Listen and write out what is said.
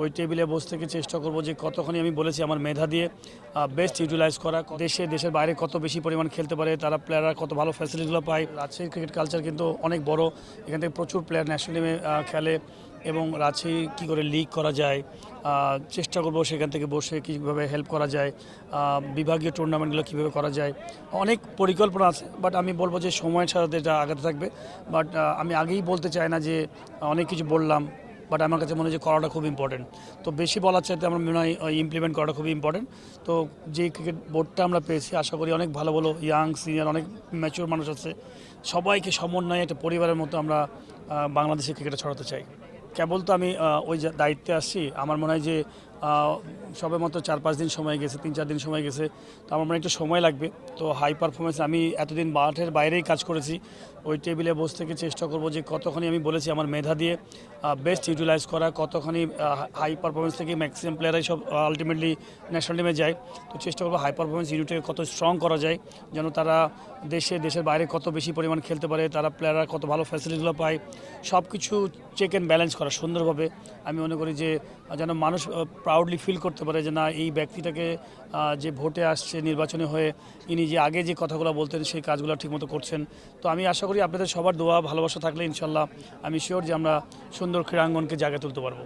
ওই টেবিলে বসে থেকে চেষ্টা করব যে কতখানি আমি বলেছি আমার মেধা দিয়ে বেস্ট ইউটিলাইজ করা, দেশের বাইরে কত বেশি পরিমাণ খেলতে পারে তারা, প্লেয়াররা কত ভালো ফ্যাসিলিটিগুলো পায়। রাজশাহীর ক্রিকেট কালচার কিন্তু অনেক বড়, এখান থেকে প্রচুর প্লেয়ার ন্যাশনাল টিমে খেলে এবং রাজশাহী কী করে লিগ করা যায় চেষ্টা করব, সেখান থেকে বসে কীভাবে হেল্প করা যায়, বিভাগীয় টুর্নামেন্টগুলো কীভাবে করা যায়, অনেক পরিকল্পনা আছে। বাট আমি বলবো যে সময়ের সাথে এটা আগাতে থাকবে। বাট আমি আগেই বলতে চাই না যে অনেক কিছু বললাম, বাট আমার কাছে মনে হয় যে করাটা খুব ইম্পর্টেন্ট। তো বেশি বলার চাইতে আমার মনে হয় ইমপ্লিমেন্ট করাটা খুবই ইম্পর্টেন্ট। তো যে ক্রিকেট বোর্ডটা আমরা পেয়েছি আশা করি অনেক ভালো ভালো ইয়াং সিনিয়র অনেক ম্যাচিওর মানুষ আছে, সবাইকে সমন্বয়ে একটা পরিবারের মতো আমরা বাংলাদেশের ক্রিকেটে ছড়াতে চাই। কেবল তো আমি ওই দায়িত্বে আসছি, আমার মনে হয় যে সবে মাত্র 4-5 দিন সময় গেছে, 3-4 দিন সময় গেছে, তো আমার মনে হয় একটু সময় লাগবে। তো হাই পারফরমেন্স আমি এতদিন মাঠের বাইরেই কাজ করেছি, ওই টেবিলে বসে থেকে চেষ্টা করব যে কতখানি আমি বলেছি আমার মেধা দিয়ে বেস্ট ইউটিলাইজ করা, কতখানি হাই পারফরমেন্স থেকে ম্যাক্সিমাম প্লেয়ারাই সব আলটিমেটলি ন্যাশনাল টিমে যায়। তো চেষ্টা করবো হাই পারফরমেন্স ইউনিটকে কত স্ট্রং করা যায়, যেন তারা দেশের বাইরে কত বেশি পরিমাণ খেলতে পারে, তারা প্লেয়াররা কত ভালো ফ্যাসিলিটিগুলো পায়, সব কিছু চেক অ্যান্ড ব্যালেন্স করা সুন্দরভাবে। আমি মনে করি যে যেন মানুষ প্রাউডলি ফিল করতে পারে যে না, এই ব্যক্তিটাকে যে ভোটে আসছে নির্বাচনে হয়ে ইনি যে আগে যে কথাগুলো বলতেন সেই কাজগুলো ঠিকমতো করছেন। তো আমি আশা করি আপনাদের সবার দোয়া ভালোবাসা থাকলে ইনশাল্লাহ আমি শিওর যে আমরা সুন্দর ক্রীড়াঙ্গনকে জায়গা তুলতে পারবো।